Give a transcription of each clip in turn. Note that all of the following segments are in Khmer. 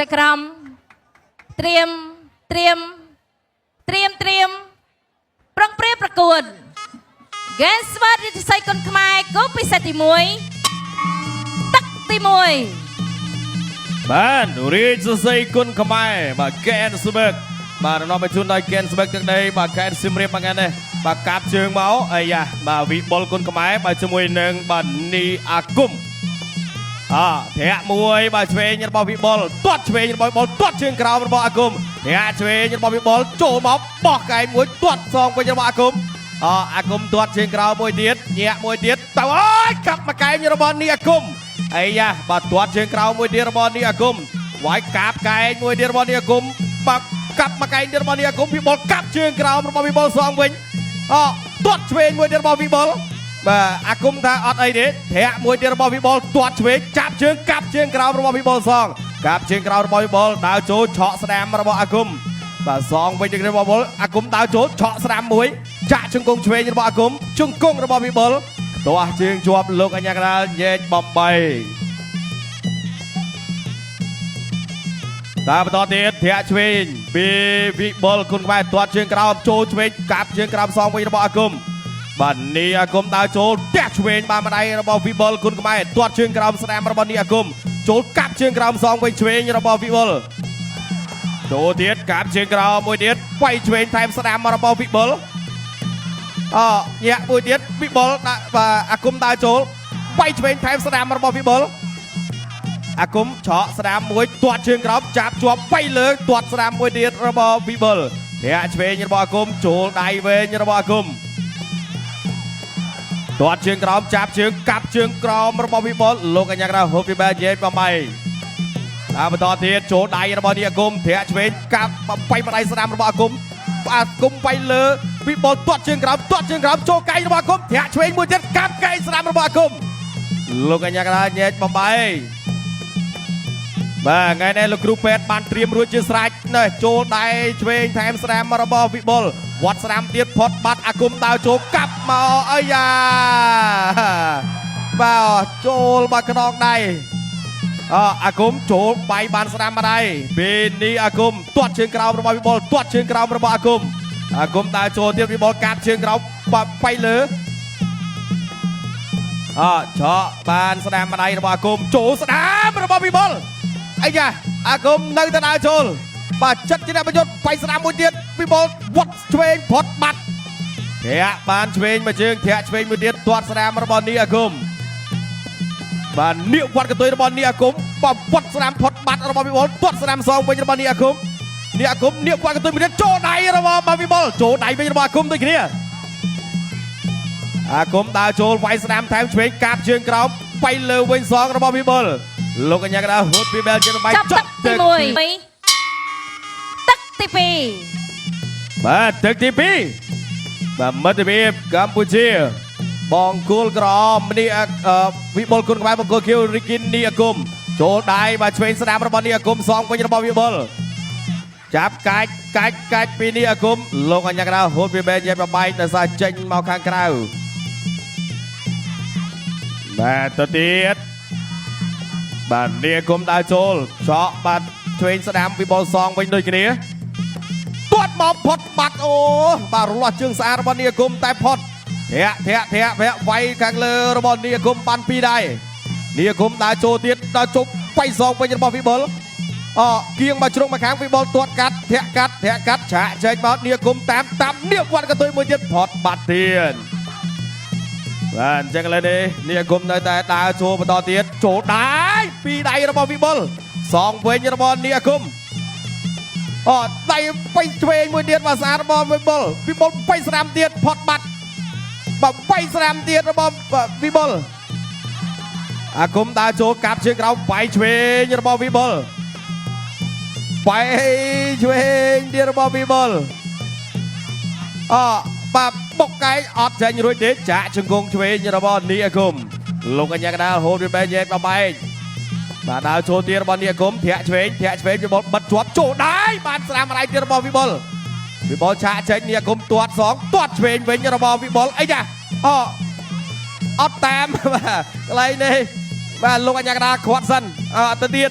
จะกรำเตรียมปรองเปรียบประกวดแกนสวัสดิ์ใส่คนขมายก็ไปใส่ตีมวยตักตีมวยบ้านรีจะใส่คนขมายมาแกนสมักมาน้องไปชุนได้แกนสมักจากไหนมาแกนซิมเรียบมากันเลยมากาบเชิงเมาไอ้ยามาวิบอลคนขมายมาจมวยหนึ่งบันนีอากุมแทะมวยมาเชยยันบอลวิบอลตัดเชยยันบอลตัดเชิงกราวบอลอากุมแทะเชยยันบอลวิบอลโจมเอาปอกไก่มวยตัดซองไปยันบอลอากุมอากุมตัดเชิงกราวมวยเดียดแย่มวยเดียดแต่ว่ากลับมาไก่ยันบอลนีอากุมไอ้ยามาตัดเชิงกราวมวยเดียดบอลนีอากุมไว้กาบไก่มวยเดียดบอลนีอากุมปักกลับมาไก่เดียดบอลนีอากุมวิบอลกลับเชิงกราวบอลวิบอลซองวิ่งตัดเชยมวยเดียดบอลวิบอลอากุมท่าอัดไอเด็ดแทะมวยเดียร์บอลวิบอลตัวเฉยจับเชิงกับเชิงกราวระบอลวิบอลซองกับเชิงกราวระบอลวิบอลดาวโจเฉาะแสดงระบอลอากุมซองไปดึงระบอลอากุมดาวโจเฉาะแสดงมวยจะชงกงเฉยระบอลอากุมชงกงระบอลวิบอลตัวเชิงจวบลูกอัญญากระเย็ดบอมไปตาประตูเด็ดแทะเฉยบีวิบอลคุณไปตัวเชิงกราวโจเฉยกับเชิงกราวซองไประบอลอากุมบันนีอากุมดาวโจแดชเวนบามาได้ระบอบวิบอลคุณก็ไม่ตัวเชิงกรามแสดงระบอบนีอากุมโจกับเชิงกรามซองไปเชวนระบอบวิบอลโจเดียดกับเชิงกรามมวยเดียดไปเชวนไทม์แสดงระบอบวิบอลเนี่ยมวยเดียดวิบอลอากุมดาวโจไปเชวนไทม์แสดงระบอบวิบอลอากุมเฉาะแสดงมวยตัวเชิงกรามจับจวบไปเลยตัวแสดงมวยเดียดระบอบวิบอลเนี่ยเชวนระบอบอากุมโจได้เวนระบอบอากุมตัวเชิงกรามจับเชิงกับเชิงกรามระบอบวิบอลโลกันยังเราฮุบวิบเย็นมาใหม่ตามต่อเทียโจได้ระบอบนีอากุมเทียเชวนกับไปมาได้สนามระบอบอากุมไปเลยวิบอลตัวเชิงกรามโจไกระบอบอากุมเทียเชวนมือเจ็ดกับไกสนามระบอบอากุมโลกันยังเราเย็นมาใหม่ไงในลูกครูเป็ดบานเตรียมรุ่นเชือสายเนยโจได้เชวนแทมสนามระบอบวิบอลวัดสนามเดียดพอดบัดอากุมดาวโจกลับมาเอ้ยาบ่าวโจลมากระดองได้อากุมโจไปบานสนามมาได้เบนนีอากุมตัวเชิงกราวระบอบวิบอลตัวเชิงกราวระบอบอากุมดาวโจเดียดวิบอลการเชิงกราวไปเลยเฉาะบานสนามมาได้ระบอบอากุมโจสนามระบอบวิบอลไอ้ยาอากุมนั่งตาดาวโจลบาดจัดจีนประโยชน์ไปสนามมวยเดียดวิบอลวัดเชวนพอดบัดเทียบานเชวนมาเชิงเทียเชวนมวยเดียดตัวสนามระบอบนีอากุมบานเนียวัดกระตุยระบอบนีอากุมบาวัดสนามพอดบัดระบอบวิบอลตัวสนามซองไประบอบนีอากุมเนียวัดกระตุยมวยเดียดโจไดระบอบวิบอลโจไดไประบอบอากุมด้วยกันเนี่ยอากุมดาวโจไปสนามแทมเชวนกาบเชิงกราวไปเลยเว้นซองระบอบวิบอลลงกันยังกระดาษหุ่นปีเบลเจอไปจับตีมวยตักตีปีมาตักตีปีมาตีปีกัมพูชีบองคูลกรอมนี่วิบอลคุณกบายบองคูลคิวริกินนีอากุมโจได้มาเชวนสนามระบอบนีอากุมซองไประบอบวิบอลจับไก่ปีนีอากุมลงกันยังกระดาษหุ่นปีเบลเจอไปแต่สายเจนมาข้างกลางมาตัวเดียดบันเนียกุมดาวโจลเฉาะบันเทรนสนามวิบอลซองไปด้วยกันนี้ตัวมอบพอดบัดโอ้บารุลจึงสะอาดระบอลเนียกุมแต่พอดเทะไฟกลางเลยระบอลเนียกุมปันปีได้เนียกุมดาวโจเตียดดาวโจไปซองไปยังบอลวิบอลเกียงมาชงมาแข่งวิบอลตัวกัดเทะกัดฉะเชยบอลเนียกุมตามเนียวันกระตุยมือเจ็ดพอดบัดเทียนบ้านจังเลยนี่กุมในแต่ดาวโชว์มาต่อเตียดโจได้ปีใดระบอบวิบอลสองเวยระบอลนี่กุมได้ไปเวยมวยเดียดมาสารระบอบวิบอลไปสนามเดียดพอดบัดไปสนามเดียดระบอบวิบอลอากุมดาวโชว์กับเชือกเราไปเวยระบอบวิบอลไปเวยเดียดระบอบวิบอลปะปกไก่อดใจรุ่ยเด็ดจ่าชงกงช่วยระบอลนี่กุมลงกันยังดาวโฮดเบย์เย็นมาไปบาดาวโชว์เตียระบอลนี่กุมเทียเชวนวิบอลบัดจวบโจได้บานสนามอะไรเตียระบอลวิบอลจ่าเชนนี่กุมตัวสองตัวเชวนเว้นระบอลวิบอลไอ้จ้ะอดแต้มอะไรเนี่ยบ้านลงกันยังดาวขวัญสันตะเดียด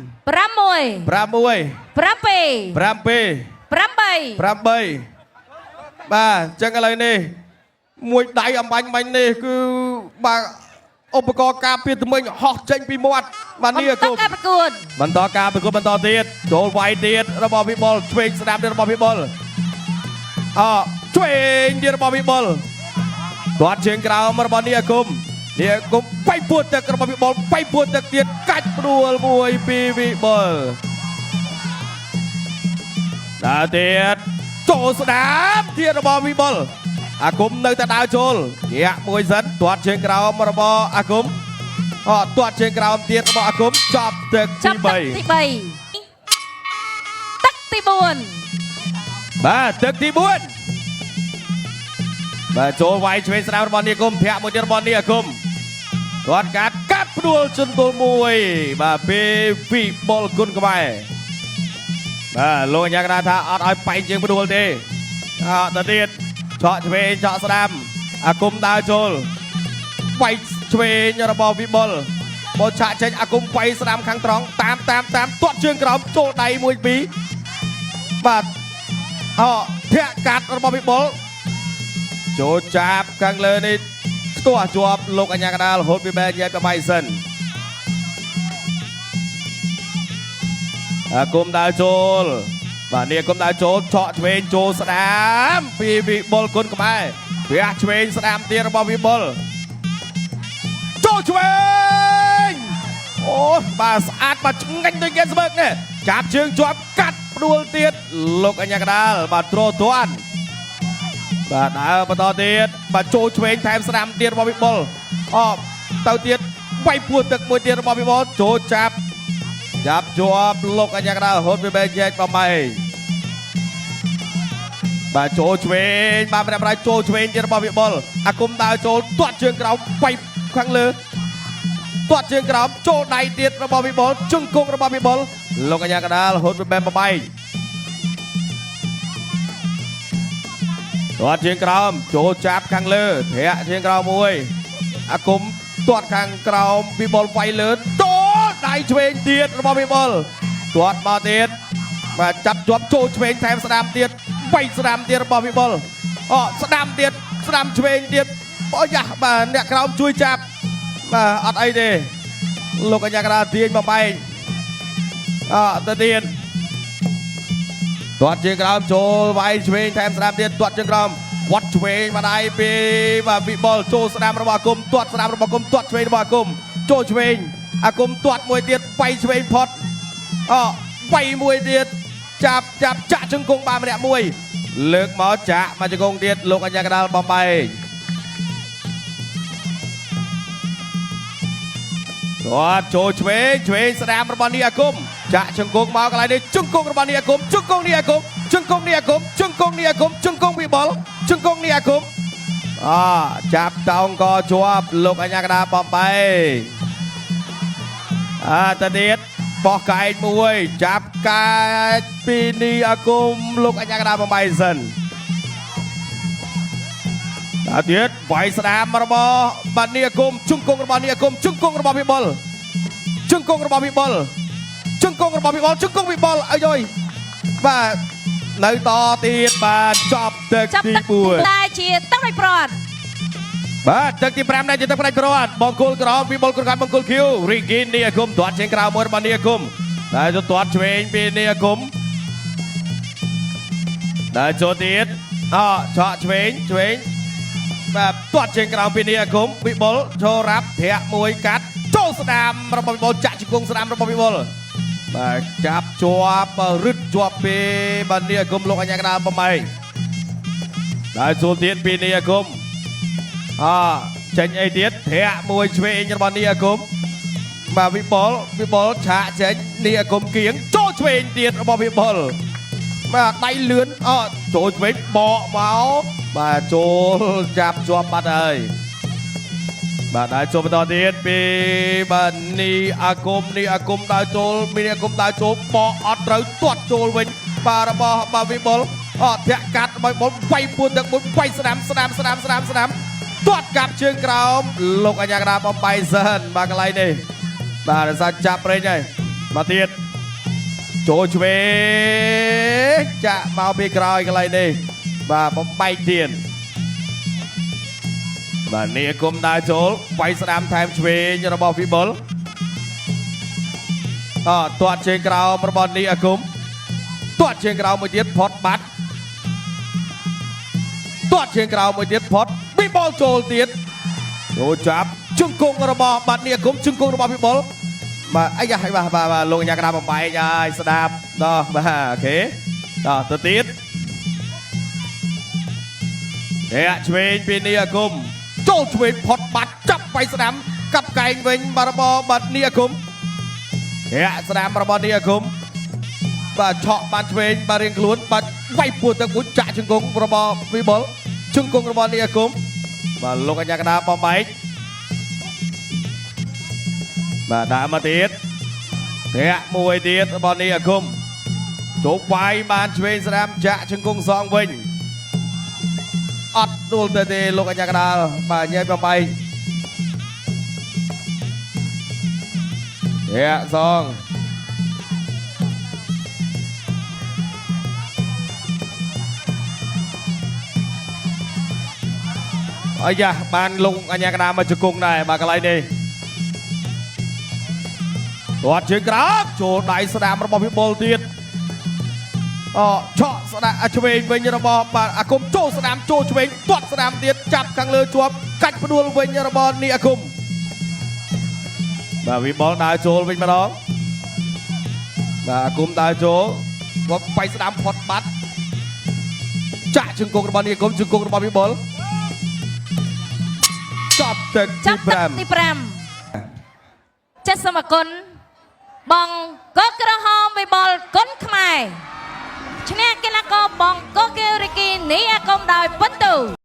6 6 7 7 8 បាទចឹងឥឡូវនេះមួយដៃអំបញ្ញមិញនេះគឺបាទឧបករណ៍ការពារថ្មិញហោះចេញពីមាត់បាទនេះគុំ ការប្រកួត បន្តការប្រកួតបន្តទៀតចូលវាយទៀតរបស់វិបុលឆ្វេងស្ដាំទៀតរបស់វិបុលឆ្វេងទៀតរបស់វិបុលទាត់ជើងក្រោមរបស់នេះគុំបៃពួតទឹករបស់វិបុលបៃពួតទឹកទៀតកាច់ព្រួលមួយពីវិបុលដល់ទៀតចូលស្ដាំទៀតរបស់វិបុលអាគុំនៅតែដើរចូលញាក់មួយសិនទាត់ជើងក្រោមរបស់អាគុំទាត់ជើងក្រោមទៀតរបស់អាគុំចប់ទឹកទី ចាប់ទឹកទី 3 ទឹកទី បាទទឹកទី 4 បាទចូលវាយឆ្វេងស្ដាំរបស់នេះគុំធាក់មួយទៀតរបស់នេះអាគុំគាត់កាត់ព្រួលជន្ទល់មួយបាទពេលវិបុលគុណខ្មែរបាទលោកអាញាកណាថាអត់ឲ្យបែកជើងព្រួលទេទៅទៀតឆក់ឆ្វេងឆក់ស្ដាំអាគុំដើរចូលបែកឆ្វេងរបស់វិបុលបោឆាក់ចេញអាគុំបែកស្ដាំខាងត្រង់តាមទាត់ជើងក្រោមចូលដៃ1 2បាទធាក់កាត់របស់វិបុល ចូលចាប់ខាងលើនេះស្ទាស់ជាប់លោកអញ្ញាកដាលរហូតពីបែរញ៉ៃប្របៃសិនអាគុំដើរចូលបាទនេះគុំដើរចូលឆក់ឆ្វេងចូលស្ដាមពីវិបុលគុណខ្មែរវះឆ្វេងស្ដាមទៀតរបស់វិបុលចូលឆ្វេងអូបាទស្អាតបាទឆ្ងាញ់ដូចគេស្បើកនេះចាប់ជើងជាប់កាត់ផ្ដួលទៀតលោកអញ្ញាកដាលបាទទ្រទាន់បាទដើរបន្តទៀតបាទចូលឆ្វេងថែមស្ដាំទៀតរបស់វិបុលអូទៅទៀតវាយពួរទឹកមួយទៀតរបស់វិបុលចូលចាប់ជាប់លោកអញ្ញាកដាលរហូតពីបែកញែកបំបីបាទចូលឆ្វេងបាទប្រែចូលឆ្វេងទៀតរបស់វិបុលអាគុំដើរចូលទាត់ជើងក្រោមវាយខាងលើទាត់ជើងក្រោមចូលដៃទៀតរបស់វិបុលជង្គង់របស់វិបុលលោកអញ្ញាកដាលរហូតពីបែកបំបីទាត់ជើងក្រោមចូលចាប់ខាងលើធាក់ជើងក្រោមមួយអាគុំទាត់ខាងក្រោមវិបុលវាយលើចូលដៃឆ្វេងទៀតរបស់វិបុលទាត់មកទៀតបាទចាប់ជាប់ចូលឆ្វេងថែមស្ដាំទៀតវាយស្ដាំទៀតរបស់វិបុលអូស្ដាំទៀតស្ដាំឆ្វេងទៀតអូយ៉ាបាទអ្នកក្រោមជួយចាប់បាទអត់អីទេលោកអញ្ញាកដាលទាញមកបែកទៅទៀតទាត់ជើងក្រោមចូលវាយឆ្វេងថែមស្ដាំទៀតទាត់ជើងក្រោមវត្តឆ្វេងមកដៃពីបាទវិបុលចូលស្ដាំរបស់អាគុំទាត់ស្ដាំរបស់អាគុំទាត់ឆ្វេងរបស់អាគុំចូលឆ្វេងអាគុំទាត់មួយទៀតវាយឆ្វេងផុតវាយមួយទៀតចាប់ចាក់ជង្គង់បានម្នាក់មួយលើកមកចាក់មកជង្គង់ទៀតលោកអញ្ញាកដាលបំបែកគាត់ចូលឆ្វេងស្ដាំរបស់នេះអាគុំចាក់ជង្គង់មកកន្លែងនេះជង្គង់របស់នេះអាគុំជង្គង់នេះអាគុំជង្គង់នេះអាគុំជង្គង់នេះអាគុំជង្គង់វិបុលជង្គង់នេះអាគុំចាប់តោងកជាប់លោកអញ្ញាកដាលបំបែកទៅទៀតបោះកែកមួយចាប់កែកពីនេះអាគុំលោកអញ្ញាកដាលបំបែកសិនដល់ទៀតវាយស្ដាមរបស់បាទនេះអាគុំជង្គង់របស់នេះអាគុំជង្គង់របស់វិបុលជង្គង់របស់វិបុលជង្គង់របស់វិបុលជង្គង់វិបុលអើយបាទនៅតទៀតបាទចប់ទឹកទី4តែជាទឹកផ្នែកប្រវត្តិបាទទឹកទី5ដែរជាទឹកផ្នែកប្រវត្តិបង្គោលក្រវិបុលគុណកាត់បង្គោលឃីវរីគីននេះអាគុំទាត់ជើងក្រៅមួយរបស់នេះអាគុំតែទាត់ឆ្វេងពីនេះអាគុំដែលចូលទៀតឆក់ឆ្វេងបាទទាត់ជើងក្រៅពីនេះអាគុំវិបុលចូលរ៉ាប់ធាក់មួយកាត់ចូលស្ដាមរបស់វិបុលចាក់ជង្គង់ស្ដាមរបស់វិបុលបាទចាប់ជាប់រឹតជាប់ពីបាទនេះអាគុំលោកអញ្ញាកដាលបំបែកដែលចូលទៀតពីនេះអាគុំចេញអីទៀតធាក់មួយឆ្វេងរបស់នេះអាគុំបាទវិបុលឆាកចេញនេះអាគុំគៀងចូលឆ្វេងទៀតរបស់វិបុលបាទដៃលឿនចូលឆ្វេងបកមកបាទចូលចាប់ជាប់បាត់ហើយបាទដើរចូលបន្តទៀតពីបាទនេះអាគុំដើរចូលមានអាគុំដើរចូលបកអត់ត្រូវទាត់ចូលវិញបាទរបស់បាទវិបុលធាក់កាត់របស់វិបុលវាយពួនទឹកមួយវាយស្ដាំទាត់កាប់ជើងក្រោមលោកអញ្ញាកដាលបំបែកសិនបាទកន្លែងនេះបាទរសាចាប់ប្រេងហើយមកទៀតចូលឆ្វេងចាក់មកពីក្រោយកន្លែងនេះបាទបំបែកទៀតបាទនេះអាគុំដើរចូលវាយស្ដាំថែមឆ្វេងរបស់វិបុលទាត់ជើងក្រោមរបស់នេះអាគុំទាត់ជើងក្រោមមួយទៀតផុតបាត់ទាត់ជើងក្រោមមួយទៀតផុតវិបុលចូលទៀតចូលចាប់ជង្គង់របស់បាត់នេះអាគុំជង្គង់របស់វិបុលបាទអាយ៉ាបាទលោកអញ្ញាកដាលបំបែកហើយស្ដាប់បាទអូខេទៅទៀតឆ្វេងពីនេះអាគុំចូលឆ្វេងផុតបាត់ចាប់វាយស្ដាំកាប់កែងវិញបាទរបស់បាត់នេះអាគុំស្ដាំរបស់នេះអាគុំបាទឆក់បានឆ្វេងបាទរៀងខ្លួនបាទវាយពួរទឹកមួយចាក់ជង្គង់របស់វិបុលជង្គង់របស់នេះអាគុំបាទលោកអញ្ញាកដាលបំបែកបាទដាក់មកទៀតធាក់មួយទៀតរបស់នេះអាគុំចូលវាយបានឆ្វេងស្ដាំចាក់ជង្គង់សងវិញអត់ដួលទៅទេលោកអញ្ញាកដាលបាទញ៉ៃបំបែកធាក់សង អាយ៉ាបានលងអញ្ញាកដាមកជង្គង់ដែរបាទកន្លែងនេះគាត់ជើងក្រោមចូលដៃស្ដាមរបស់វិបុលទៀតឆក់ស្ដាមឆ្វេងវិញរបស់បាទអាគមចូលស្ដាមចូលឆ្វេងទាត់ស្ដាមទៀតចាប់ខាងលើជាប់កាច់ផ្ដួលវិញរបស់នេះអាគមបាទវិបុលដើរចូលវិញម្ដងបាទអាគមដើរចូលគាត់បៃស្ដាមផុតបាត់ចាក់ជង្គង់របស់នេះអាគមជង្គង់របស់វិបុលចាប់ទឹកទី5ចាត់សូមអគុណបងកក្រហមវិបុលគុណខ្មែរឈ្នះកីឡាករបងកកេរិគីនេះអាគមដោយពិន្ទុ